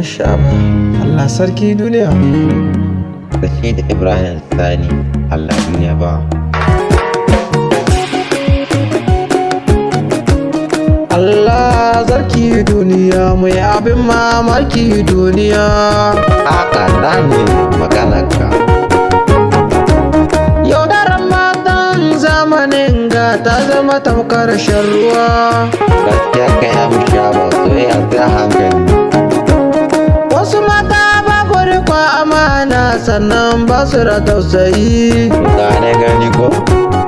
Shaba, Allah sarki duniya. Da shi da Ibrahim Sani, Allah duniya ba. Allah sarki duniya, mai abin mamaki duniya. Haka nan ne maganarka. Yaudarar matan zamanin ga ta zama tamkar shan ruwa. Gaskiya kai amsha ba soyayya sai hankali. Wasu mata babu rikon amana sannan ba su da tausayi. Gane gani ko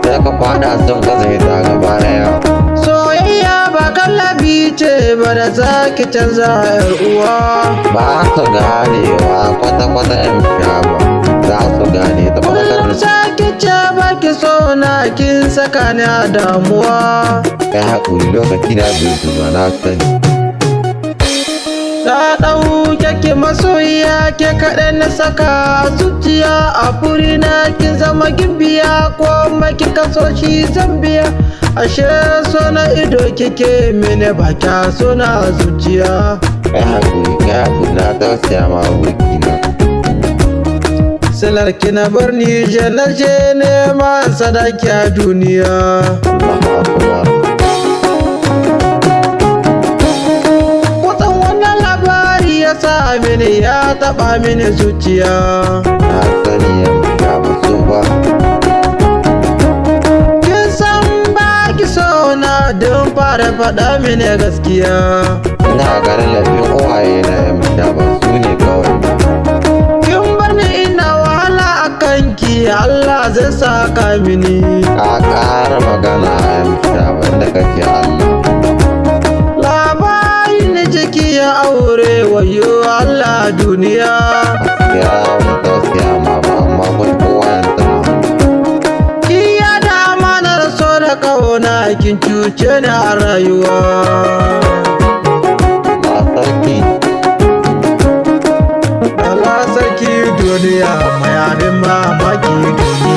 sai ka fada sun kasa ita gaba daya. Soyayya ba kallabi ce ba da zaki canza yar uwa. Ba su ganewa kwata-kwata amsha ba. Za su gane ta Kullum saki ce baki so na kin saka ni a damuwa. kai haƙuri lokaci na bai zuwa na sani. Na ɗauke ki masoyiya ke kaɗai na saka a zuciya a furi na kin zama gimbiya ko maki kaso shi zambiya. Ashe so na ido kike mini ba kya so na zuciya. Kai haƙuri na tausaya ma abokina. Silar ki na bar ni je na je neman sadaki a duniya. Allahu Akbar. Kusan wannan labari ya sa mini ya taɓa mini zuciya. Na sani amsha ba so ba. Kin san ba ki so na don fara faɗa mini gaskiya. Ina ganin laifin uwaye na amsha ba su ne kawai. Kin bar ni ina wahala a kanki Allah zai saka mini. Ka ƙara magana amsha ba inda kake Allah. Labarin jiki ya aure wayo Allah duniya. Ya wani tausaya ma ba amma kun kowa yanzu na. Kiya da amanar so da ƙauna kin cuce ni a rayuwa. Na sarki. Allah sarki duniya mai abin mamaki duniya.